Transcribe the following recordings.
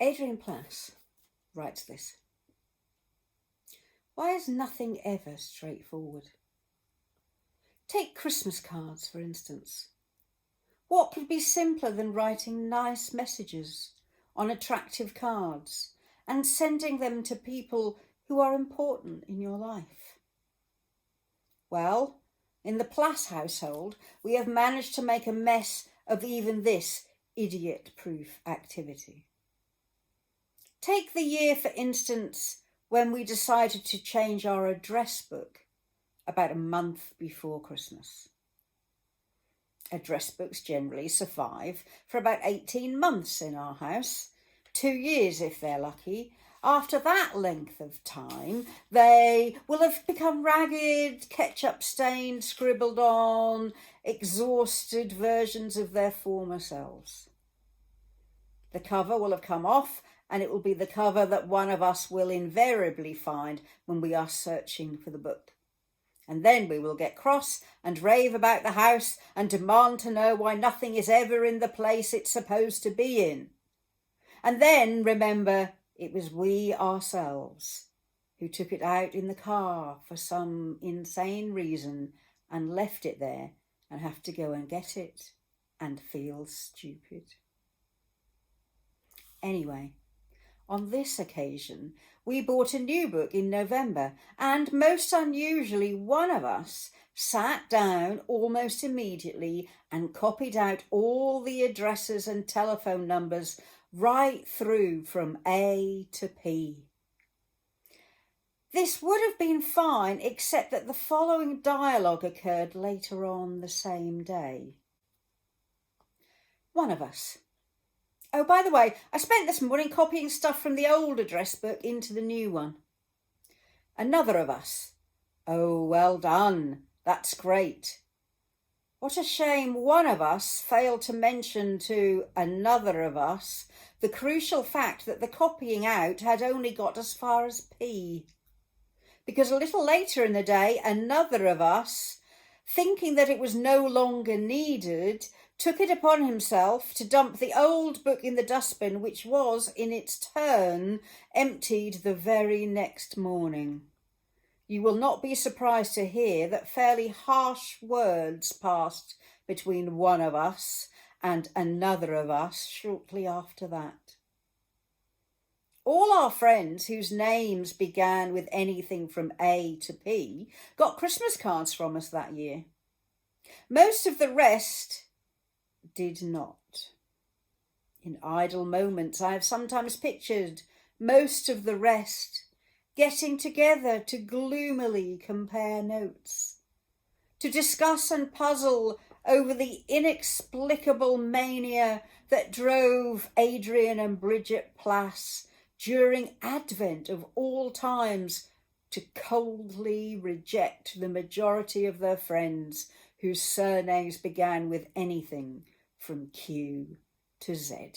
Adrian Plass writes this. Why is nothing ever straightforward? Take Christmas cards, for instance. What could be simpler than writing nice messages on attractive cards and sending them to people who are important in your life? Well, in the Plass household, we have managed to make a mess of even this idiot-proof activity. Take the year, for instance, when we decided to change our address book about a month before Christmas. Address books generally survive for about 18 months in our house, 2 years if they're lucky. After that length of time, they will have become ragged, ketchup-stained, scribbled on, exhausted versions of their former selves. The cover will have come off, and it will be the cover that one of us will invariably find when we are searching for the book. And then we will get cross and rave about the house and demand to know why nothing is ever in the place it's supposed to be in. And then remember, it was we ourselves who took it out in the car for some insane reason and left it there and have to go and get it and feel stupid. Anyway, on this occasion, we bought a new book in November, and most unusually, one of us sat down almost immediately and copied out all the addresses and telephone numbers right through from A to P. This would have been fine, except that the following dialogue occurred later on the same day. One of us. Oh, by the way, I spent this morning copying stuff from the old address book into the new one. Another of us. Oh, well done. That's great. What a shame one of us failed to mention to another of us the crucial fact that the copying out had only got as far as P. Because a little later in the day, another of us, thinking that it was no longer needed, took it upon himself to dump the old book in the dustbin, which was, in its turn, emptied the very next morning. You will not be surprised to hear that fairly harsh words passed between one of us and another of us shortly after that. All our friends whose names began with anything from A to P got Christmas cards from us that year. Most of the rest did not. In idle moments, I have sometimes pictured most of the rest getting together to gloomily compare notes, to discuss and puzzle over the inexplicable mania that drove Adrian and Bridget Plass during Advent of all times to coldly reject the majority of their friends whose surnames began with anything from Q to Z.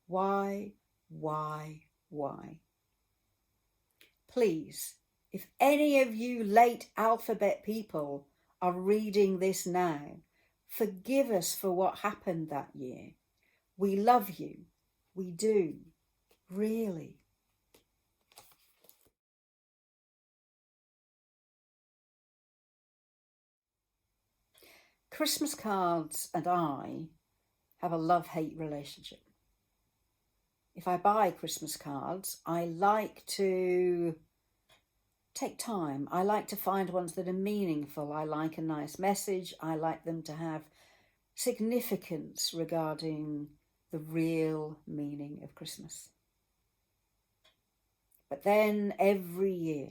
Why? Please, if any of you late alphabet people are reading this now, forgive us for what happened that year. We love you. We do. Really. Christmas cards and I have a love-hate relationship. If I buy Christmas cards, I like to take time. I like to find ones that are meaningful. I like a nice message. I like them to have significance regarding the real meaning of Christmas. But then every year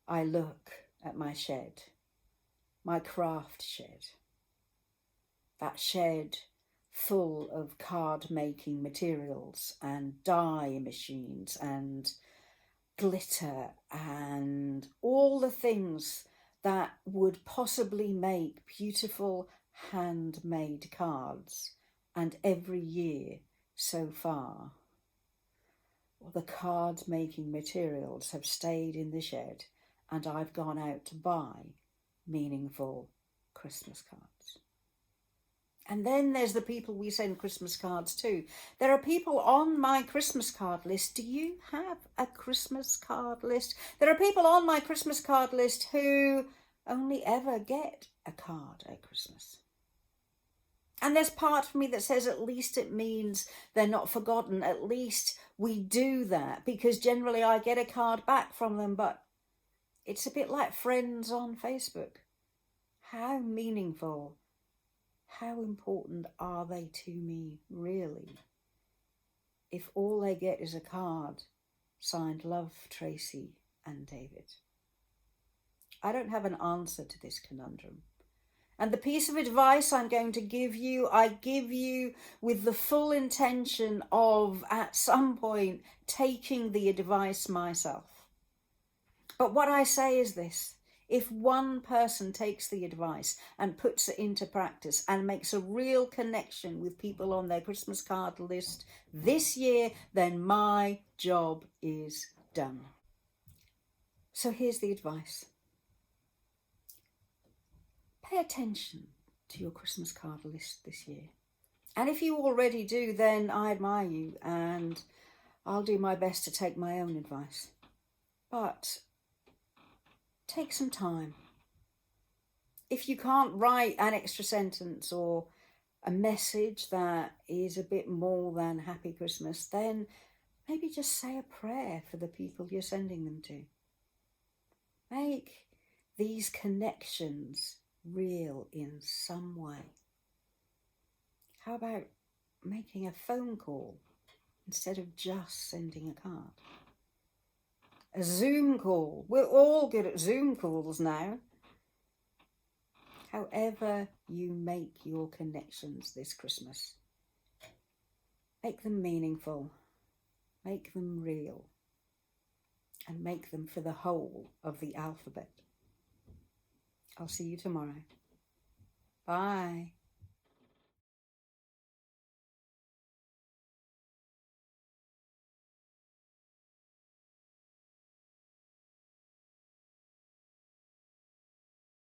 I look at my shed, my craft shed, that shed full of card-making materials and dye machines and glitter and all the things that would possibly make beautiful handmade cards. And every year so far, the card-making materials have stayed in the shed and I've gone out to buy meaningful Christmas cards. And then there's the people we send Christmas cards to. There are people on my Christmas card list. Do you have a Christmas card list? There are people on my Christmas card list who only ever get a card at Christmas. And there's part of me that says at least it means they're not forgotten. At least we do that, because generally I get a card back from them, but it's a bit like friends on Facebook. How meaningful, how important are they to me, really, if all they get is a card signed Love, Tracy and David? I don't have an answer to this conundrum. And the piece of advice I'm going to give you, I give you with the full intention of, at some point, taking the advice myself. But what I say is this: if one person takes the advice and puts it into practice and makes a real connection with people on their Christmas card list this year, then my job is done. So here's the advice. Pay attention to your Christmas card list this year. And if you already do, then I admire you, and I'll do my best to take my own advice. But take some time. If you can't write an extra sentence or a message that is a bit more than Happy Christmas, then maybe just say a prayer for the people you're sending them to. Make these connections real in some way. How about making a phone call instead of just sending a card? A Zoom call. We're all good at Zoom calls now. However you make your connections this Christmas, make them meaningful, make them real, and make them for the whole of the alphabet. I'll see you tomorrow. Bye.